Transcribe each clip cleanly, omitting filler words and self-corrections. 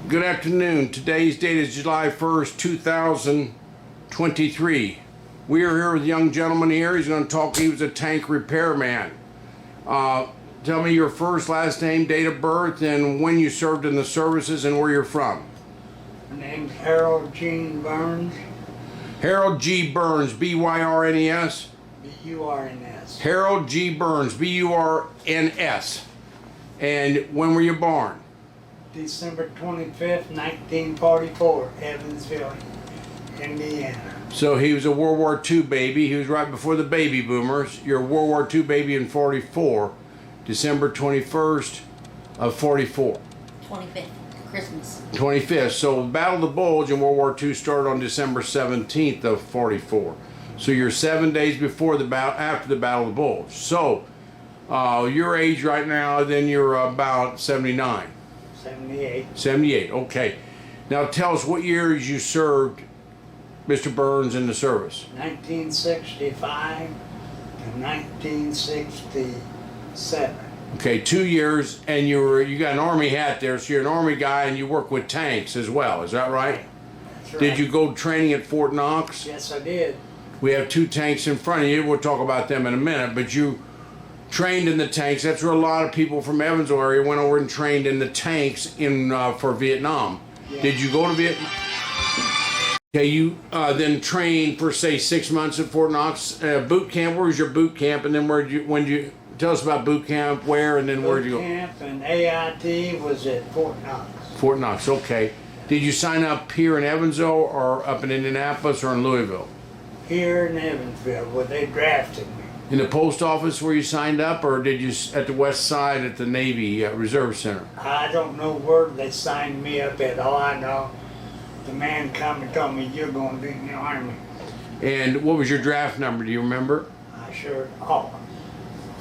Good afternoon. Today's date is July 1st, 2023. We are here with a young gentleman here. He's going to talk. He was a tank repairman. Tell me your first, last name, date of birth, and when you served in the services and where you're from. My name's Harold Gene Burns. Harold G. Burns, B-Y-R-N-E-S? B-U-R-N-S. Harold G. Burns, B-U-R-N-S. And when were you born? December 25th, 1944, Evansville, Indiana. So he was a World War II baby. He was right before the baby boomers. You're a World War II baby in 44, December 21st of 44. 25th, Christmas. 25th. So Battle of the Bulge in World War II started on December 17th of 44. So you're 7 days before the battle, after the Battle of the Bulge. So your age right now, then you're about 79. 78. 78, okay. Now tell us what years you served, Mr. Burns, in the service. 1965 to 1967. Okay, 2 years, and you got an Army hat there, so you're an Army guy and you work with tanks as well, is that right? That's right. Did you go training at Fort Knox? Yes, I did. We have 2 tanks in front of you. We'll talk about them in a minute, but you trained in the tanks. That's where a lot of people from Evansville area went over and trained in the tanks for Vietnam. Yeah. Did you go to Vietnam? Okay, you then trained for say 6 months at Fort Knox boot camp. Where was your boot camp, and then when did you tell us about boot camp? Where and then where did you go? Boot camp and AIT was at Fort Knox. Fort Knox. Okay. Did you sign up here in Evansville or up in Indianapolis or in Louisville? Here in Evansville, where they drafted me. In the post office where you signed up, or did you at the west side at the Navy Reserve Center? I don't know where they signed me up at. All I know, the man come and told me, you're going to be in the Army. And what was your draft number? Do you remember? I sure,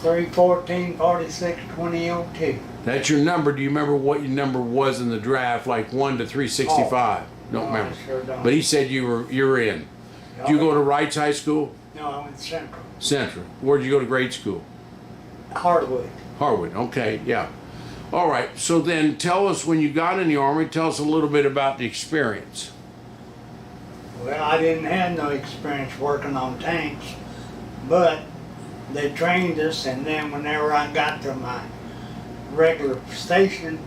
314-46-2002. That's your number. Do you remember what your number was in the draft, like 1 to 365? Don't No, remember. I sure don't. But he said you were in. Did you go to Wrights High School? No, I went Central. Central. Where did you go to grade school? Hardwood. Harwood. Okay, yeah. All right. So then tell us, when you got in the Army, tell us a little bit about the experience. Well, I didn't have no experience working on tanks, but they trained us, and then whenever I got to my regular station,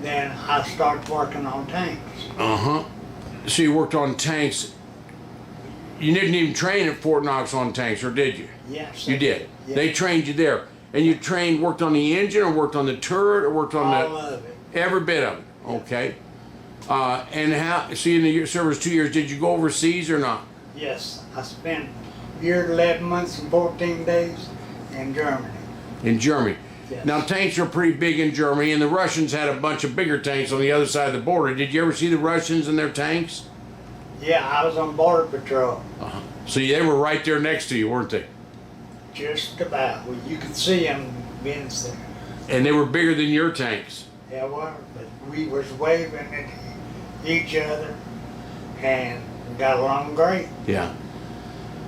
then I started working on tanks. Uh-huh. So you worked on tanks. You didn't even train at Fort Knox on tanks, or did you? Yes. You did. Yeah. They trained you there. And you worked on the engine, or worked on the turret, or worked on All of it. every bit of it. Okay. And how, see, in the service 2 years, did you go overseas or not? Yes, I spent a year, 11 months, and 14 days in Germany. In Germany. Yes. Now, tanks are pretty big in Germany, and the Russians had a bunch of bigger tanks on the other side of the border. Did you ever see the Russians and their tanks? Yeah, I was on border patrol. So they were right there next to you, weren't they? Just about. Well, you could see them being there. And they were bigger than your tanks. Yeah, well, but we was waving at each other and got along great. Yeah.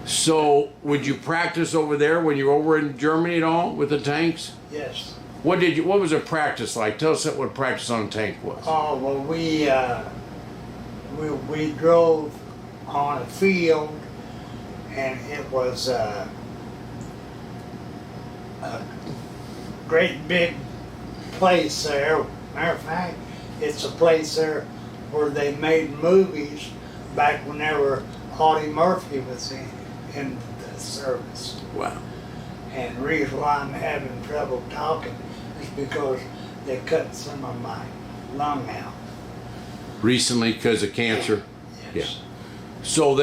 So, would you practice over there when you were over in Germany at all with the tanks? Yes. What was a practice like? Tell us what practice on a tank was. Oh, well, we drove on a field, and it was a great big place there. Matter of fact, it's a place there where they made movies back whenever Audie Murphy was in the service. Wow. And the reason why I'm having trouble talking is because they cut some of my lung out. Recently, because of cancer? Yes. So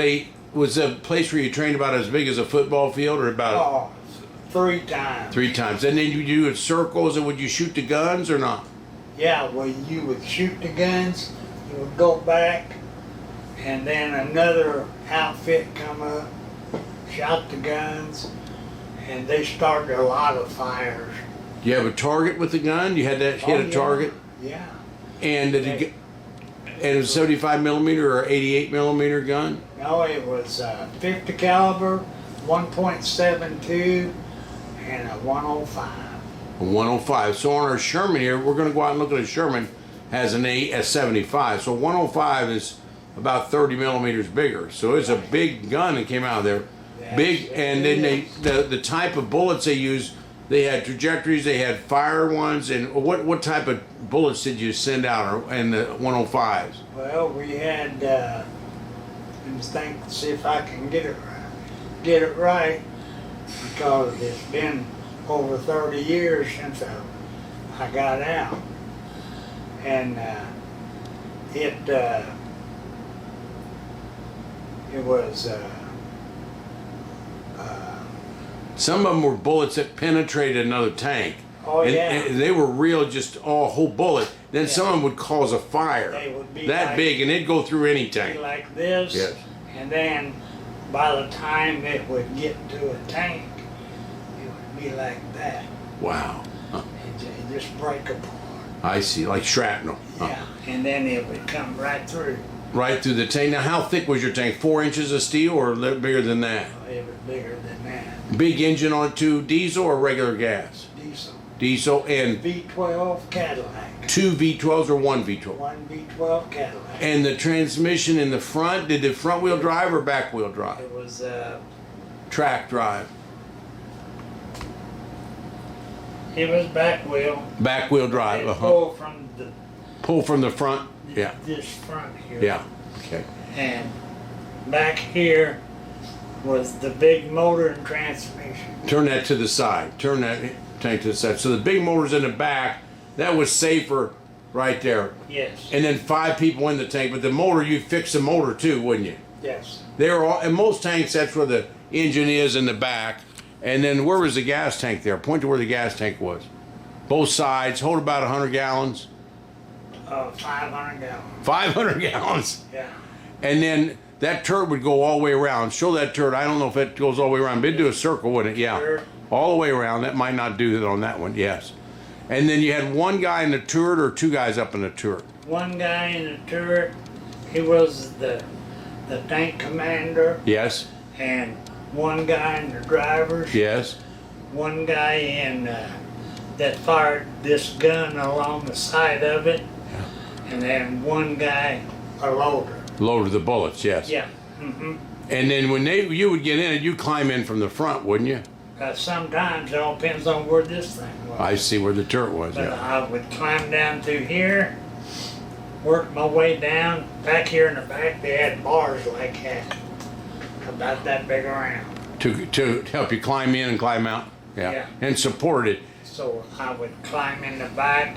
was a place where you trained about as big as a football field, or about Oh, 3 times. 3 times? And then you do it circles, and would you shoot the guns or not? Yeah, well, you would shoot the guns, you would go back, and then another outfit come up, shot the guns, and they started a lot of fires. Do you have a target with the gun? You had to hit a yeah. target? Yeah. And did it was a 75 millimeter or 88 millimeter gun? No, it was 50 caliber, 1.72, and a 105. A 105. So on our Sherman here, we're going to go out and look at a Sherman. has a 75. So 105 is about 30 millimeters bigger. So it's a big gun that came out of there. Big, and then the type of bullets they use, they had trajectories, they had fire ones, and what type of bullets did you send out in the 105s? Well, we had, let me think, see if I can get it right. Get it right, because it's been over 30 years since I got out. And it was, Some of them were bullets that penetrated another tank. Oh, and, yeah. and they were real, just a whole bullet. Then some of them would cause a fire They would be that like- big, and it'd go through any be tank. like this. Yes. And then by the time it would get to a tank, it would be like that. Wow. It just break apart. I see, like shrapnel. Yeah. And then it would come right through. Right through the tank. Now, how thick was your tank? 4 inches of steel or a little bigger than that? It was bigger than that. Big engine on it too, diesel or regular gas? Diesel. Diesel and V12 Cadillac. 2 V12s or 1 V12? One V12 Cadillac. And the transmission in the front, did the front wheel drive or back wheel drive? It was Track drive. back wheel. Back wheel drive, It uh-huh. pulled from Pull from the front? Yeah, this front here. yeah, okay. And back here was the big motor and transmission. Turn that to the side. Turn that tank to the side. So the big motor's in the back. That was safer right there. Yes. And then 5 people in the tank. But the motor, you fix the motor too, wouldn't you? Yes. They were all, in most tanks, that's where the engine is in the back. And then where was the gas tank there? Point to where the gas tank was. Both sides, hold about 100 gallons. 500 gallons. 500 gallons. Yeah. And then that turret would go all the way around. Show that turret. I don't know if it goes all the way around. But it'd do a circle, wouldn't it? Yeah. Sure. All the way around. That might not do that on that one. Yes. And then you had one guy in the turret or 2 guys up in the turret. One guy in the turret, he was the tank commander, Yes. and one guy in the drivers, Yes. one guy in that fired this gun along the side of it, and then one guy a loader. Loaded the bullets. Yes. Yeah. Mm-hmm. And then when you would get in it, you climb in from the front, wouldn't you? Sometimes it all depends on where this thing was. I see where the turret was. But Yeah. I would climb down through here, work my way down. Back here in the back, they had bars like that, about that big around. To help you climb in and climb out. Yeah. Yeah. And support it. So I would climb in the back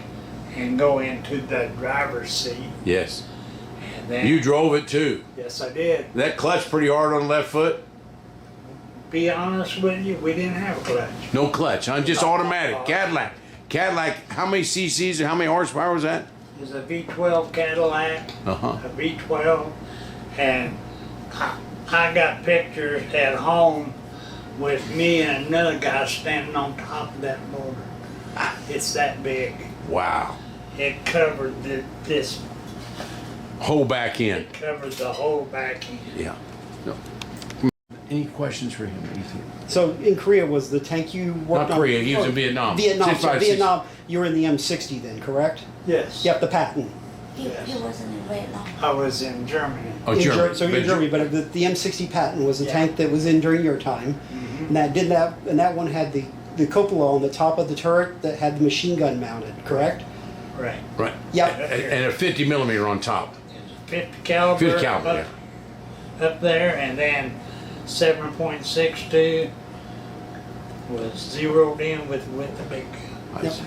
and go into the driver's seat. Yes. And then, You drove it too. yes, I did. That clutch pretty hard on the left foot. Be honest with you, we didn't have a clutch. No clutch, huh? Just automatic. Cadillac. Cadillac. How many cc's or how many horsepower was that? It was a V12 Cadillac, Uh-huh. a V12, and I got pictures at home with me and another guy standing on top of that motor. It's that big. Wow. It covered this. Whole back end. It covered the whole back end. Yeah. No. Any questions for him, Ethan? So in Korea was the tank you worked Not on? Korea, he was in Vietnam. Vietnam, so 656. Vietnam. You were in the M60 then, correct? Yes. Yep, the Patton. He wasn't in Vietnam. I was in Germany. Oh, In Germany. So you're in Germany, but the M60 Patton was the Yeah. tank that was in during your time, and that one had the cupola on the top of the turret that had the machine gun mounted, correct? Right. Right. Yep. And a 50 millimeter on top. 50 caliber. 50 caliber, up there, and then 7.62 was zeroed in with the big gun. I Yep. see.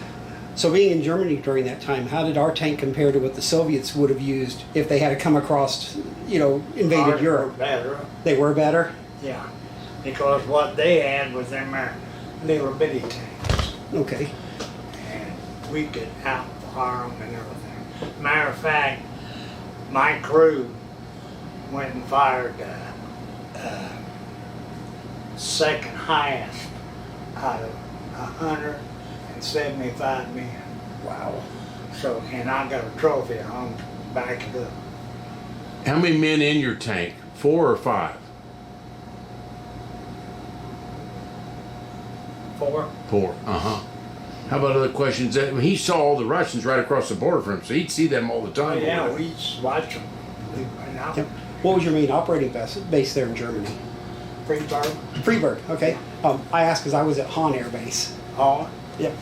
So being in Germany during that time, how did our tank compare to what the Soviets would have used if they had to come across, invaded Ours were Europe? better. They were better? Yeah, because what they had was them little bitty tanks, Okay. and we could outfire them and everything. Matter of fact, my crew went and fired second highest out of 175 men. Wow. So, and I got a trophy on back it up. How many men in your tank? 4 or 5? 4. 4. Uh-huh. How about other questions? He saw all the Russians right across the border from him, so he'd see them all the Oh, time. yeah, over there. we just watch them. Yep. What was your main operating base there in Germany? Freeburg. Freiburg, okay. I asked because I was at Hahn Air Base. Oh, Yep.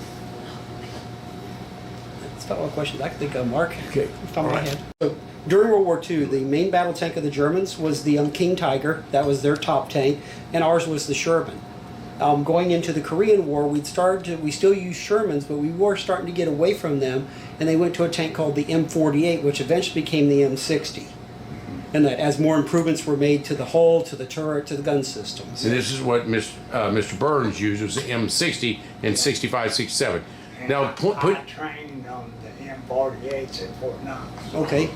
That's about all the questions I could think of, Mark. Okay. Off the top of my All right. head. So, during World War II, the main battle tank of the Germans was the King Tiger. That was their top tank, and ours was the Sherman. Going into the Korean War, we still used Shermans, but we were starting to get away from them, and they went to a tank called the M48, which eventually became the M60. And that as more improvements were made to the hull, to the turret, to the gun systems. And this is what Mr. Burns used, was the M60 and 65, 67. and Now, I trained on the M48s at Fort Knox. Okay.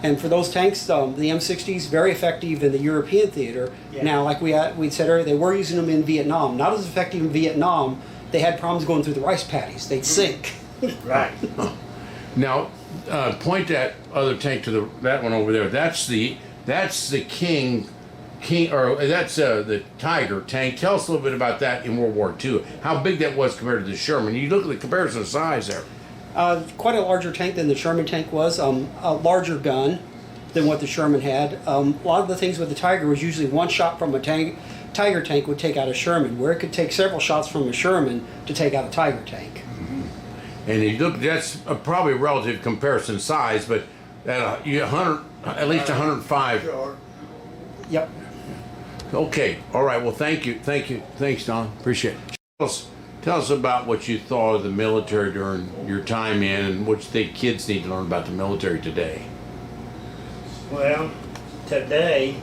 And for those tanks, the M60 is very effective in the European theater. Yeah. Now, like we said earlier, they were using them in Vietnam. Not as effective in Vietnam. They had problems going through the rice paddies. They'd sink. Right. now point that other tank to that one over there. That's the King, or that's the Tiger tank. Tell us a little bit about that in World War II. How big that was compared to the Sherman. You look at the comparison of size there. Quite a larger tank than the Sherman tank was. A larger gun than what the Sherman had. A lot of the things with the Tiger was usually one shot from a Tiger tank would take out a Sherman, where it could take several shots from a Sherman to take out a Tiger tank. And you look, that's probably a relative comparison size, but at at least 105. Sure. Yep. Okay, all right. Well, thank you, thanks, Don. Appreciate it. Tell us about what you thought of the military during your time in, and what you think kids need to learn about the military today. Well, today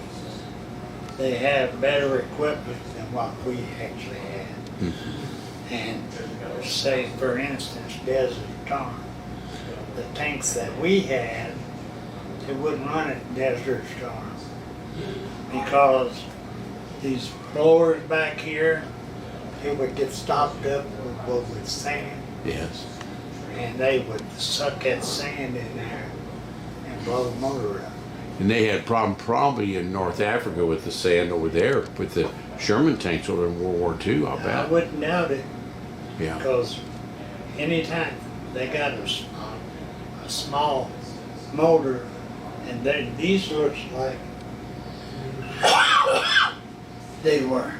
they have better equipment than what we actually had. And say, for instance, Desert Storm. The tanks that we had, they wouldn't run at Desert Storm because these blowers back here, it would get stopped up with sand, Yes. and they would suck that sand in there and blow the motor up. And they had problem probably in North Africa with the sand over there with the Sherman tanks over in World War II. I I bet. wouldn't doubt it, Yeah. because anytime they got a small motor, and these looks like they were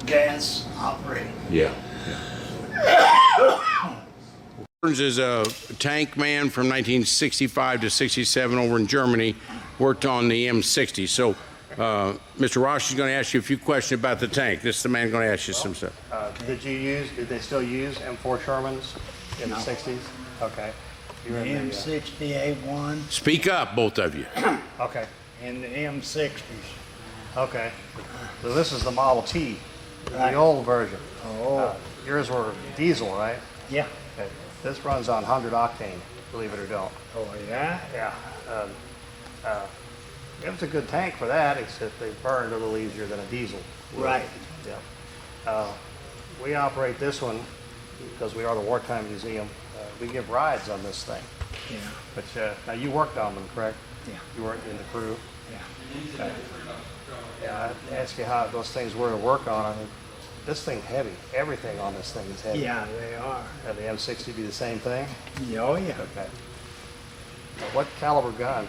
gas operated. Yeah. Burns is a tank man from 1965 to 67 over in Germany, worked on the M60. So, Mr. Ross is going to ask you a few questions about the tank. This is the man going to ask you some stuff. Did they still use M4 Shermans in the 60s? Okay. You were in the, M60A1 Speak up, both of you. okay. and the M60s. Okay. So this is the Model T, Right. the old version. Oh, Yours were diesel, right? yeah. Okay. This runs on 100 octane, believe it or don't. Oh, yeah? Yeah. It was a good tank for that, except they burned a little easier than a diesel would. Right. Yeah. We operate this one because we are the Wartime Museum. We give rides on this thing. Yeah, But now you worked on them, correct? yeah, You weren't in the crew. yeah. Yeah, I asked you how those things were to work on. I mean, this thing's heavy. Everything on this thing is heavy. Yeah, they are. And the M60 be the same thing? Oh, yeah. Okay. What caliber gun?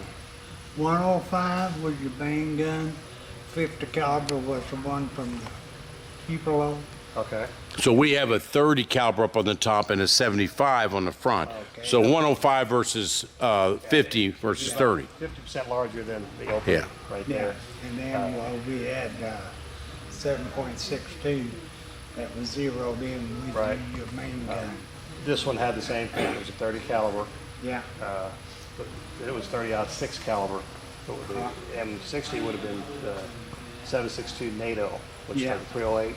105 was your main gun. 50 caliber was the one from the Tupelo. Okay. So we have a 30 caliber up on the top and a 75 on the front. Okay. So 105 versus 50 versus 30. 50% larger than the open Yeah. right Yeah, there. and then we had 7.62 that was zeroed in with Right. your main gun. This one had the same thing. It was a 30 caliber. Yeah, But it was 30-06 caliber. So the M60 would have been 7.62 NATO, which is Yeah. like 308,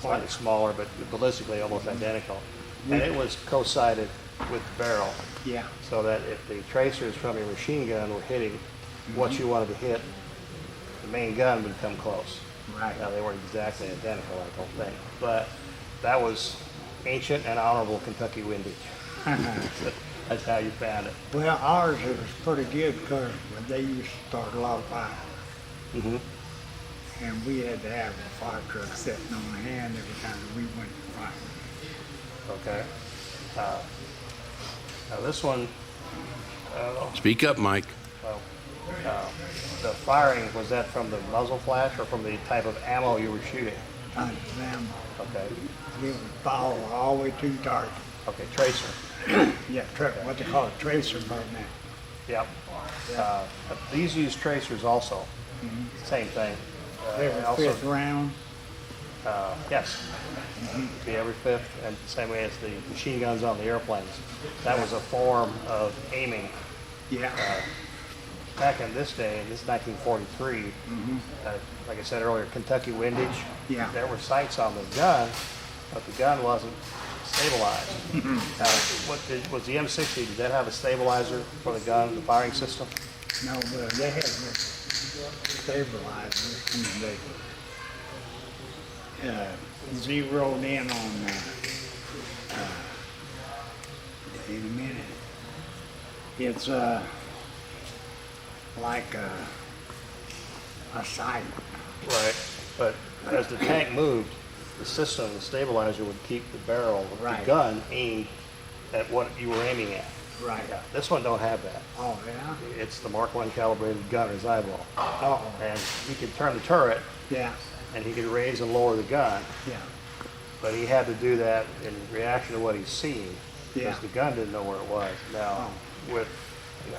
slightly smaller, but ballistically almost identical. And it was co-sighted with the barrel, yeah, so that if the tracers from your machine gun were hitting what you wanted to hit, the main gun would come close. right. Now, they weren't exactly identical, I don't think, but that was ancient and honorable Kentucky windage. That's how you found it. Well, ours it was pretty good because they used to start a lot of fires. Mm-hmm. And we had to have a fire truck sitting on hand every time we went to fire. Okay. Now this one, Speak up, Mike. well, the firing, was that from the muzzle flash or from the type of ammo you were shooting? On them, Okay. we would follow all the way to the target. Okay, tracer. Yeah, what they call a tracer bow now. Yep. These use tracers also. Same thing. Every also, fifth round. yes. Be every fifth, and the same way as the machine guns on the airplanes. That was a form of aiming. Yeah. Back in this day, in this 1943, like I said earlier, Kentucky windage. Yeah. There were sights on the gun, but the gun wasn't stabilized. Was the M60? Did that have a stabilizer for the gun, the firing system? No, but they had this stabilizer and they zeroed in on, in a minute. It's like a sight. Right. But as the tank moved, the system, the stabilizer would keep the barrel of Right. the gun aimed at what you were aiming at. Right. Yeah. This one don't have that. Oh, yeah? It's the Mark I calibrated gunner's eyeball. Oh, And he could turn the turret yeah, and he could raise and lower the gun, yeah, but he had to do that in reaction to what he's seeing because Yeah. the gun didn't know where it was. Now,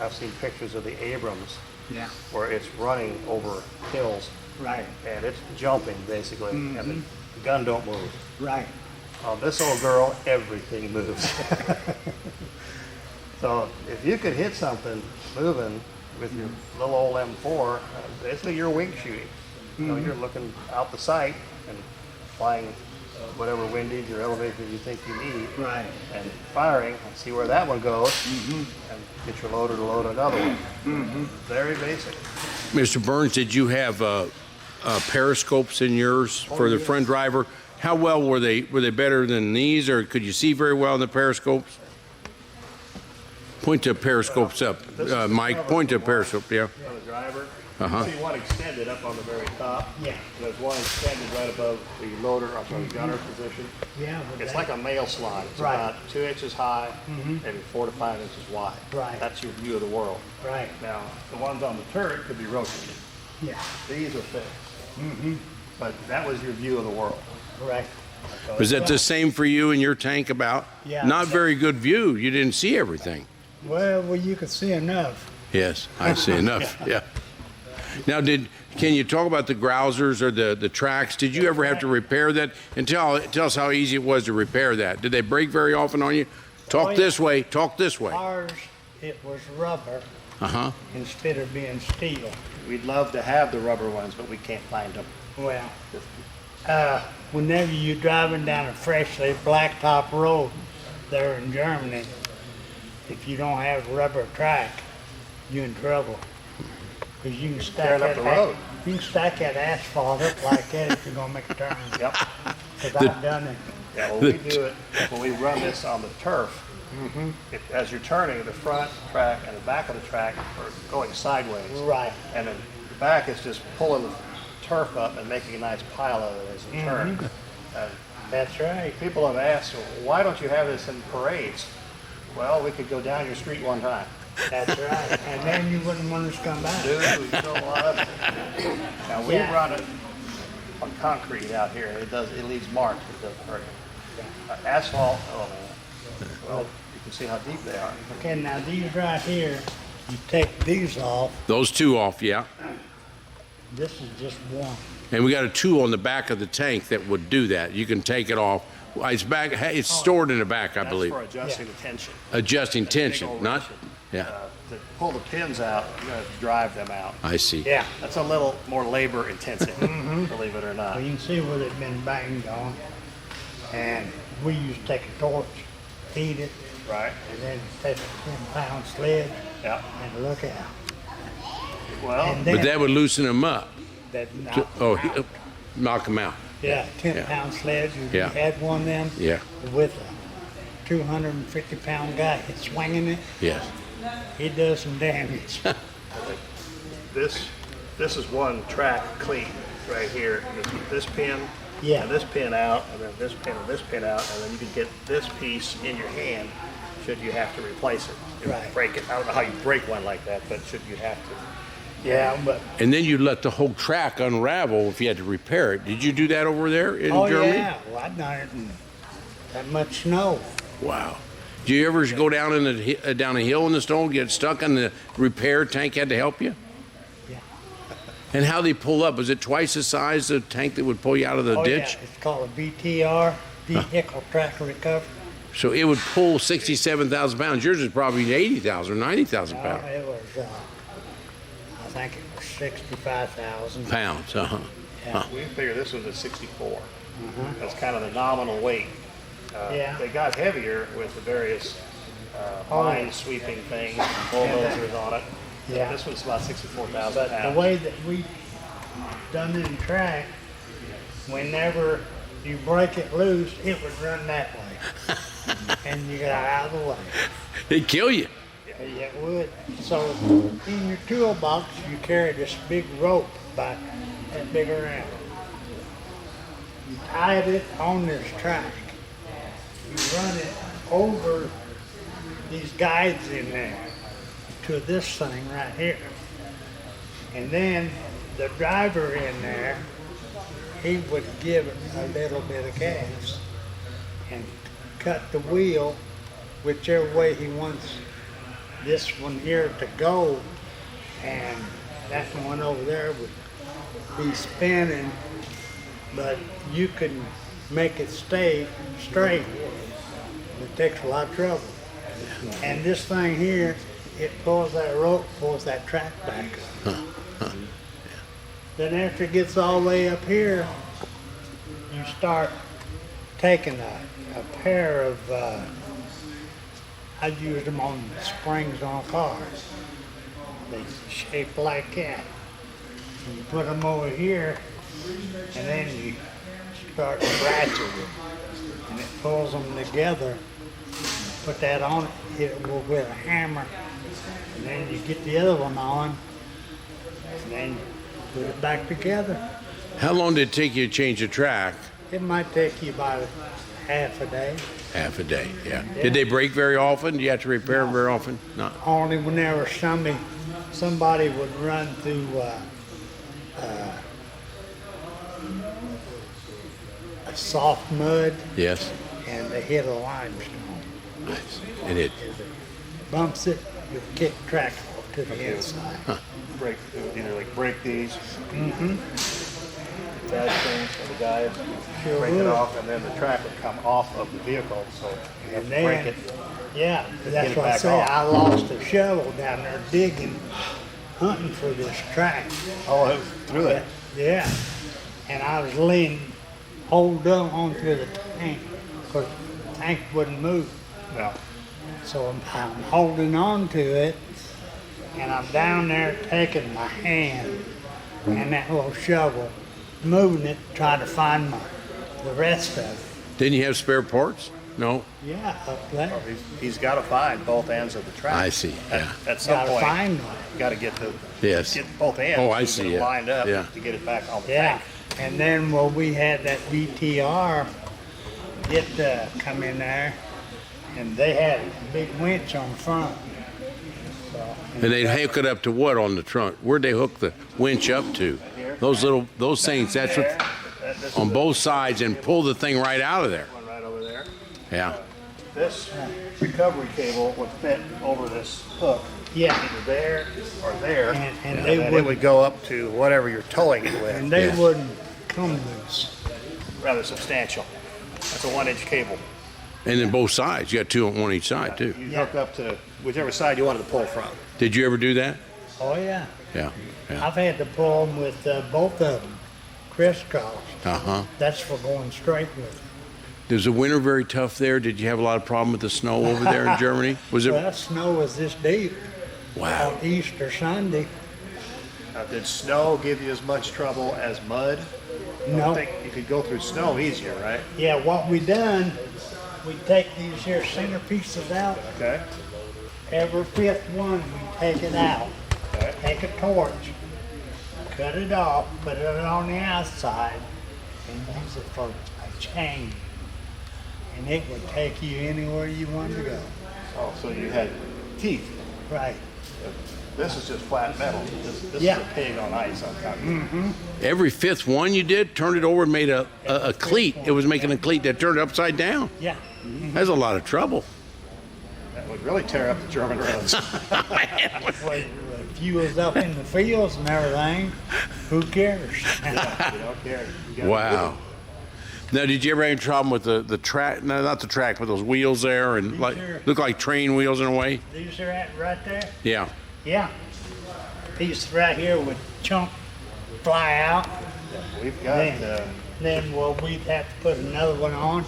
I've seen pictures of the Abrams yeah, where it's running over hills right, and it's jumping basically, and the gun don't move. right. On this old girl, everything moves. So if you could hit something moving with your little old M4, basically you're wing shooting. You know, you're looking out the sight and flying whatever windage or elevation you think you need, Right. and firing and see where that one goes, and get your loader to load another one. Very basic. Mr. Burns, did you have periscopes in yours for the front driver? How well were they? Were they better than these, or could you see very well in the periscopes? Point to periscopes up, Mike. Point to a periscope. Yeah. On the driver, Uh-huh. you see one extended up on the very top. Yeah. There's one extended right above the loader, up on the gunner position. Yeah, but It's that- like a mail slot. It's Right. about 2 inches high, maybe 4 to 5 inches wide. Right. That's your view of the world. Right, Now, the ones on the turret could be rotated. yeah, These are fixed. But that was your view of the world. right. Was that the same for you in your tank? About? Yeah. Not very good view. You didn't see everything. Well, you could see enough. Yes, I see enough. Yeah. Now, can you talk about the grousers or the tracks? Did you ever have to repair that? And tell us how easy it was to repair that. Did they break very often on you? Talk Oh, yeah. this way. Talk this way. Ours, it was rubber Uh-huh. instead of being steel. We'd love to have the rubber ones, but we can't find them. Well, whenever you're driving down a freshly blacktop road there in Germany, if you don't have a rubber track, you're in trouble. Because you can stack Tearing up that the road. You can stack that asphalt up like that if you're gonna make a turn. Yep. Because I've done it. Yeah, when we do it, when we run this on the turf, as you're turning, the front track and the back of the track are going sideways. Right. And then the back is just pulling the turf up and making a nice pile of it as you turn. And That's right. people have asked, well, why don't you have this in parades? Well, we could go down your street one time. That's right. And then you wouldn't want us to come back. Dude, we don't want it. Now, we Yeah. run it on concrete out here. It leaves marks, but it doesn't hurt it. Asphalt, oh man. Well, you can see how deep they are. Okay, now these right here, you take these off. Those two off, yeah. This is just one. And we got a tool on the back of the tank that would do that. You can take it off. It's back. It's stored in the back, I believe. That's for adjusting the tension. Adjusting That's a big tension, old not. ratchet. Yeah, To pull the pins out, you're gonna have to drive them out. I see. Yeah. That's a little more labor intensive, believe it or not. Well, you can see where they've been banged on. And we used to take a torch, feed it, Right? and then take a 10-pound sled Yeah. and look out. Well, And then But that would loosen them up. that knocked Oh, them out. knock them out. Yeah, 10-pound sleds. If Yeah. you had one of them Yeah. with a 250-pound guy swinging it, Yes. it does some damage. this is one track clean right here. This pin Yeah. this pin out, and then this pin and this pin out, and then you can get this piece in your hand should you have to replace it. You Right. Break it. I don't know how you break one like that, but should you have to. Yeah, but And then you let the whole track unravel if you had to repair it. Did you do that over there in oh Germany? yeah, well, I done it in that much snow. Wow. Do you ever go down down a hill in the snow and get stuck and the repair tank had to help you? Yeah. And how they pull up? Was it twice the size of the tank that would pull you out of the Oh ditch? yeah, it's called a BTR, vehicle track recovery. So it would pull 67,000 pounds. Yours is probably 80,000 or 90,000 pounds. It was, I think it was 65,000. Pounds, uh-huh. Yeah. We figure this was a 64. That's kind of the nominal weight. Yeah. They got heavier with the various Oh, mine yeah. sweeping things, bulldozers on it. Yeah. This one's about 64,000 But pounds. the way that we done it in track, whenever you break it loose, it would run that way. And you got out of the way. It'd kill you. Yeah, it would. So in your toolbox, you carry this big rope about that big around. You tied it on this track. You run it over these guides in there to this thing right here. And then the driver in there, he would give it a little bit of gas and cut the wheel whichever way he wants this one here to go, and that one over there would be spinning, but you can make it stay straight. It takes a lot of trouble. And this thing here, it pulls that rope, pulls that track back up. Then after it gets all the way up here, you start taking a pair of, I've used them on springs on cars. They shape like that. You put them over here, and then you start ratcheting it, and it pulls them together. Put that on it, hit it with a hammer, and then you get the other one on, and then you put it back together. How long did it take you to change the track? It might take you about half a day. Half a day, yeah. Did they break very often? Do you have to repair them very often? No. Only whenever somebody would run through a soft mud Yes. and they hit a limestone. Nice. And it. If it bumps it, you kick track off to the inside. Break, either like break these. That things for the guys. Sure Break would. it off, and then the track would come off of the vehicle, so you have And to break then, it. yeah, that's it what I back say. off. I lost a shovel down there digging, hunting for this track. Oh, it was through it. Yeah, and I was leaning, hold onto the tank, because the tank wouldn't move. Yeah. So I'm holding on to it, and I'm down there taking my hand and that little shovel, moving it, trying to find the rest of it. Didn't you have spare parts? No. Yeah, up there. He's got to find both ends of the track. I see, yeah. At some Gotta point, find one. you got to get Yes. both ends. Oh, I get see, them yeah. lined up Yeah. to get it back on the Yeah, tank. and then when we had that BTR come in there, and they had a big winch on the front. So, And they'd hook it up to what on the trunk? Where'd they hook the winch up to? Those things, that's what, This on is both sides and pull the thing right out of there. the one right over there. Yeah. This recovery cable would fit over this hook, yeah, either there or there, and and they it would, would go up to whatever you're towing it with. and they Yeah. wouldn't come loose. Rather substantial. That's a 1-inch cable. And then both sides. You got two on one each side too. You hook up to whichever side you wanted to pull from. Did you ever do that? Oh yeah, Yeah. Yeah. I've had to pull them with both of them, crisscross. Uh-huh. That's for going straight with it. Was the winter very tough there? Did you have a lot of problem with the snow over there in Germany? Was it? Well, that snow was this deep Wow. on Easter Sunday. Did snow give you as much trouble as mud? I No, think you could go through snow easier, right? yeah, what we done, we take these here center pieces out. Okay. Every fifth one, we take it out. Okay. Take a torch, cut it off, put it on the outside, and use it for a chain. And it would take you anywhere you wanted to go. Oh, so you had teeth. Right. This is just flat metal. This Yeah. is a pig on ice on top. Every fifth one you did, turned it over and made a cleat. It was making a cleat that turned upside down. Yeah. That's a lot of trouble. That would really tear up the German roads. Well, if you was up in the fields and everything, who cares? You don't care. You gotta Wow. Now, did you ever have any problem with the track? No, not the track, but those wheels there, and like Sure. look like train wheels in a way. These are at right there? Yeah. Yeah. These right here would chunk fly out. We've got Then well, we'd have to put another one on.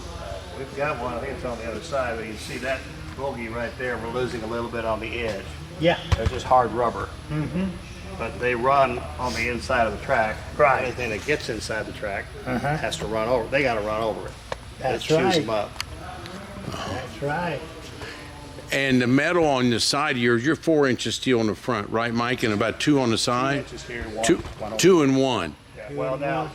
we've got one. I think it's on the other side, but you see that bogey right there. We're losing a little bit on the edge. Yeah. They're just hard rubber. But they run on the inside of the track. Right. Anything that gets inside the track Uh-huh. has to run over. They got to run over it. That's It chews right. them up. That's right. And the metal on the side of yours, you're 4 inches steel on the front, right, Mike, and about 2 on the side. Inches here, one, Two, one over. 2 and 1. Yeah, well, now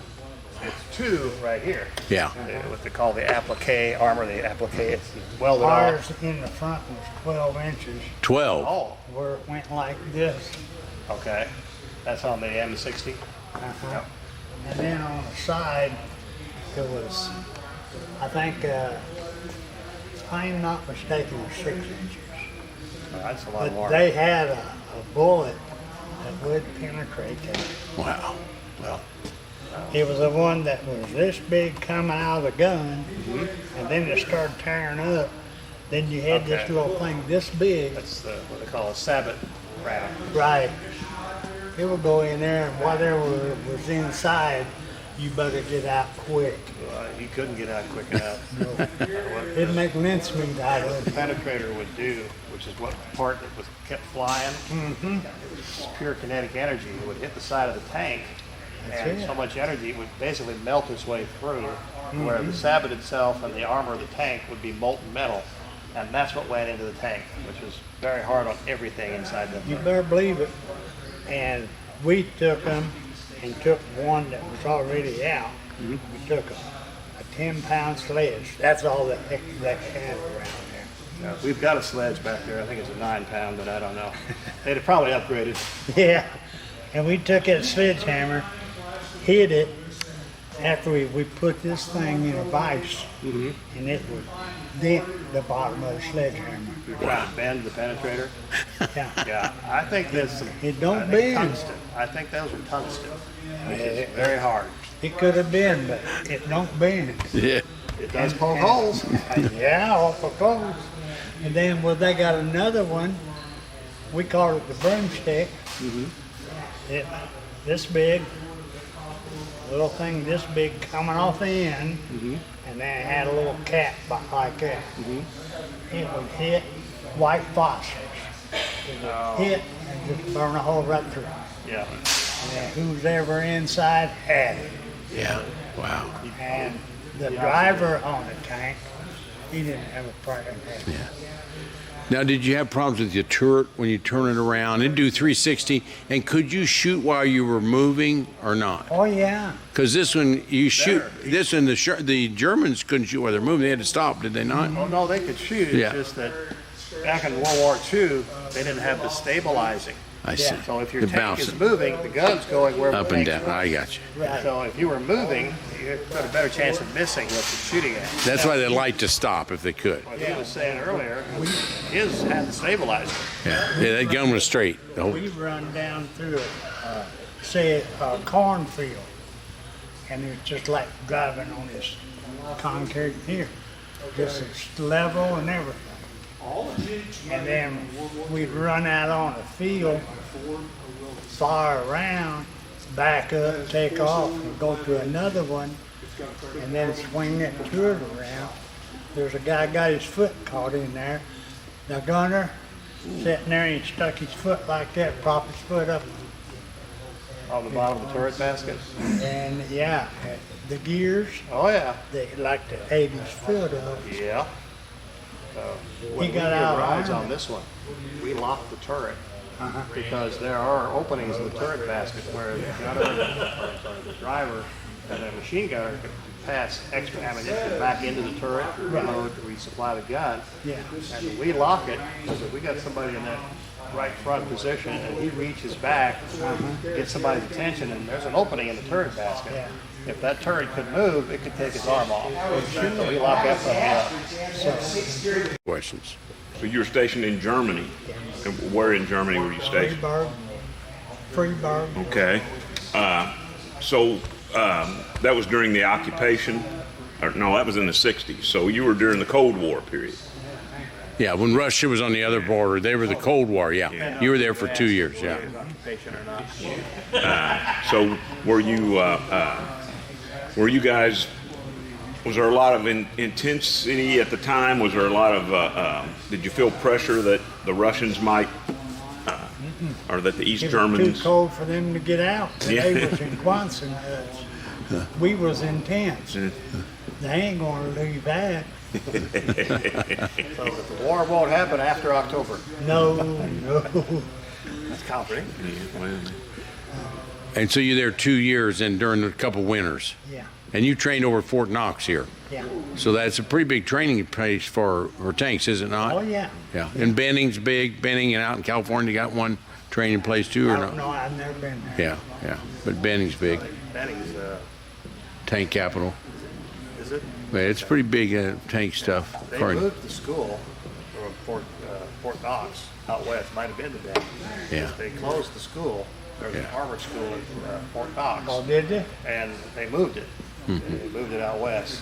it's 2 right here. Yeah. What they call the applique armor, the applique. It's welded off. Ours in the front was 12 inches 12. Oh, where it went like this. okay. That's on the M60. Uh-huh. And then on the side, it was, I think, if I'm not mistaken, it was 6 inches. That's a lot But more. they had a bullet that would penetrate that. Wow. Well, It was the one that was this big coming out of the gun, and then it started tearing up. Then you had this Okay. little thing this big. that's what they call a sabot round. Right. It would go in there, and whatever was inside, you better get out quick. You couldn't get out quick enough. What It'd make mincemeat out of the it. penetrator would do, which is what part that was kept flying, it's pure kinetic energy. It would hit the side of the tank, and it. so much energy it would basically melt its way through, where the sabot itself and the armor of the tank would be molten metal, and that's what went into the tank, which was very hard on everything inside the. You better believe it. And we took them and took one that was already out. We took a 10-pound sledge. That's all that heck that had around there. We've got a sledge back there. I think it's a 9-pound, but I don't know. They'd have probably upgraded. Yeah. And we took that sledgehammer, hit it after we put this thing in a vise, and it would dent the bottom of the sledgehammer. You're trying to bend the penetrator. Yeah. Yeah, I think that's some. It don't I think bend. Tungsten. I think those are tungsten, which is very hard. It could have been, but it don't bend. Yeah. It does poke holes. Yeah, off the clothes. And then, well, they got another one. We call it the broomstick. It this big, little thing this big coming off the end, and then it had a little cap like that. It would hit white phosphorus. It would hit and just burn a hole right through. Yeah. And who's ever inside had it. Yeah. Wow. And the driver on the tank, he didn't have a problem with that. Yeah. Now, did you have problems with your turret when you turn it around and do 360? And could you shoot while you were moving or not? Oh, yeah. Because this one, you shoot. Better. This one, the Germans couldn't shoot while they're moving. They had to stop, did they not? Well, no, they could shoot. It's Yeah. just that back in World War II, they didn't have the stabilizing. I see. So if your The tank is bouncing. moving, the gun's going where Up the and tank's down. I going. got you. Right. So if you were moving, you got a better chance of missing what you're shooting at. That's why they like to stop if they could. What he was saying earlier, his had the stabilizer. Yeah. Yeah, that gun was straight. The whole- We run down through say a cornfield, and it's just like driving on this concrete here, just it's level and everything. And then we'd run out on the field, fire around, back up, take off, and go to another one, and then swing that turret around. There's a guy got his foot caught in there. The gunner sitting there, and he stuck his foot like that, propped his foot up, On the bottom of the turret basket. and yeah, the gears, Oh yeah. they like to aid his foot up. Yeah. So when we got did out rides armed. on this one, we locked the turret because there are openings in the turret basket where the gunner, or sorry, the driver and a machine gunner could pass extra ammunition back into the turret, reload, resupply the gun. Yeah. And we lock it, so we got somebody in that right front position, and he reaches back, gets somebody's attention, and there's an opening in the turret basket. Yeah. If that turret could move, it could take his arm off. So we lock that puppy up. Questions? So you were stationed in Germany. And where in Germany were you stationed? Freeburg. Okay. So that was during the occupation? Or, no, that was in the 60s. So you were during the Cold War period. Yeah, when Russia was on the other border, they were the Cold War, yeah. You were there for 2 years, yeah. Occupation or not. So were you guys, was there a lot of intensity at the time? Was there a lot of, did you feel pressure that the Russians might, or that the East It was Germans? too cold for them to get out. Yeah. They was in Quonset huts. We was in tents. They ain't gonna leave that. So that the war won't happen after October. No, no. That's comforting. And so you're there 2 years and during a couple winters. Yeah, And you trained over Fort Knox here. yeah. So that's a pretty big training place for tanks, is it not? Oh, yeah. Yeah. And Benning's big. Benning and out in California got one training place too, or I no? don't know, I've never been there. Yeah, yeah. But Benning's big. Benning's, Tank capital. is it? But it's pretty big tank stuff. They According- moved the school from Fort Knox out west, might have been to Benning. Yeah. They closed the school. There was Yeah. a Harvard school in Fort Knox, Oh, did they? and they moved it. They moved it out west.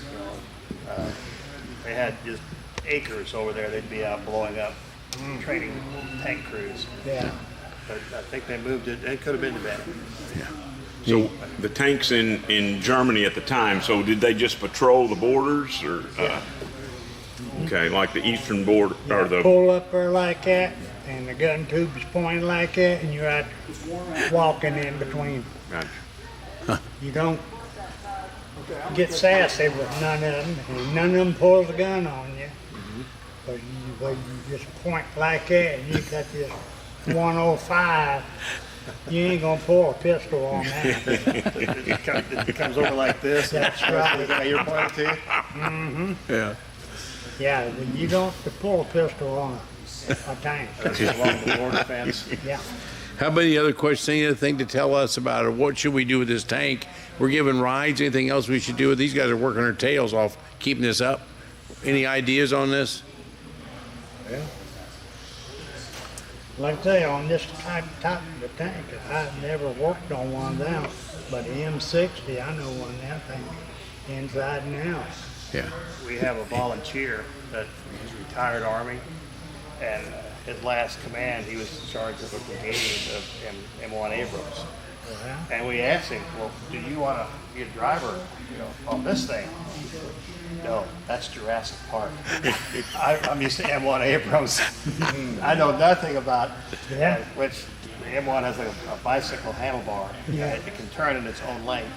They had just acres over there. They'd be out blowing up, training tank crews. Yeah. But I think they moved it. It could have been to Benning. So the tanks in Germany at the time, so did they just patrol the borders or, okay, like the eastern border or the, Pull up there like that, and the gun tube is pointing like that, and you're out walking in between. gotcha. You don't get sassy with none of them, and none of them pulls a gun on you. But you just point like that, and you got this 105, you ain't gonna pull a pistol on that. It comes over like this. That's right. Is that how you're pointing to? Yeah. Yeah, you don't pull a pistol on a tank. That's along the border fence. Yeah. How about any other questions? Anything to tell us about it? What should we do with this tank? We're giving rides. Anything else we should do? with These guys are working their tails off keeping this up. Any ideas on this? Like I say, on this type of the tank, I've never worked on one of them, but the M60, I know one of them things inside and out. Yeah. We have a volunteer that is retired Army, and his last command, he was in charge of a brigade of M1 Abrams. Yeah. And we asked him, well, do you want to be a driver, on this thing? No, that's Jurassic Park. I'm used to M1 Abrams. I know nothing about Yeah. which the M1 has a bicycle handlebar. Yeah. It can turn in its own length.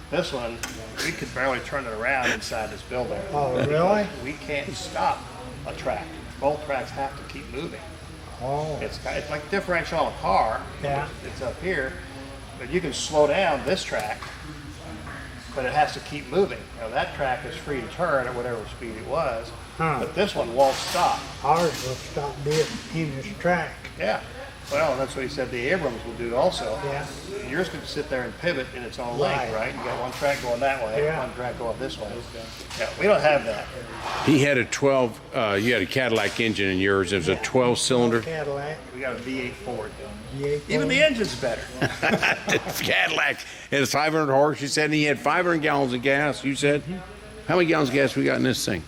This one, we could barely turn it around inside this building. Oh, really? We can't stop a track. Both tracks have to keep moving. Oh, It's like differential on a car. Yeah. It's up here, but you can slow down this track, but it has to keep moving. That track is free to turn at whatever speed it was, Huh. but this one won't stop. ours will stop dead in this track. Yeah. Well, that's what he said the Abrams will do also. Yeah. Yours could sit there and pivot in its own Right. length, right? You got one track going that way, Yeah. one track going this way. Yeah, we don't have that. He had a 12. You had a Cadillac engine in yours. It was a 12-cylinder Cadillac. We got a V8 Ford. V8 Even the engine's better. Cadillac. It was 500 horse. You said and he had 500 gallons of gas. You said. How many gallons of gas we got in this thing?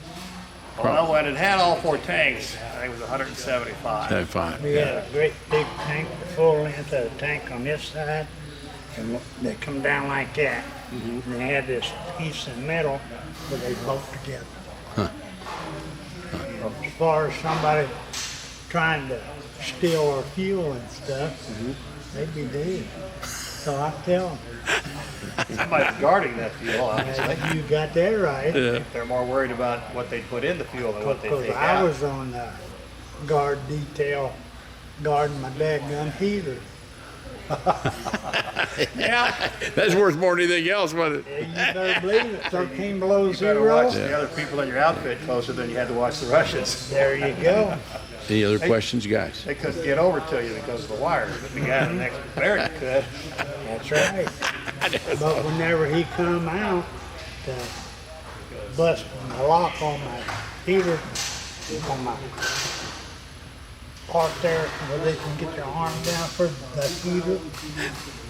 Well, when it had all four tanks, I think it was 175. 5. We had a great big tank, the full length of the tank on this side, and they come down like that. And they had this piece of metal where they bolt together. As far as somebody trying to steal our fuel and stuff, they'd be dead. So I tell them, Somebody's guarding that fuel, obviously. you got that right. They're more worried about what they put in the fuel than what they Because take I out. was on the guard detail guarding my dadgun heater. Yeah, That's worth more than anything else, wasn't it? you better believe it, 13 below You better watch zero. the other people in your outfit closer than you had to watch the Russians. There you go. Any other questions, guys? They couldn't get over to you because of the wires, but the guy in the next barrier could. That's right. But whenever he come out to bust my lock on my heater, on my part there where they can get your arm down for the heater,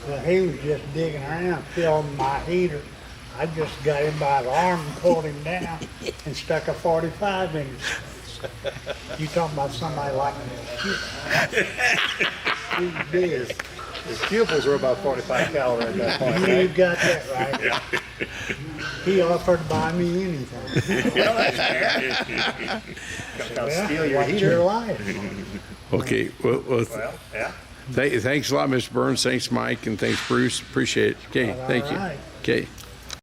well, he was just digging around, filling my heater. I just got him by the arm and pulled him down and stuck a 45 in him. You talking about somebody like me? He did. His pupils were about 45 caliber at that point, You right? got that right. He offered to buy me anything. I'll Well, steal your what's heater. your life? Okay, well, Well, yeah. thanks a lot, Mr. Burns. Thanks, Mike, and thanks, Bruce. Appreciate it. Okay, All thank you. right. Okay.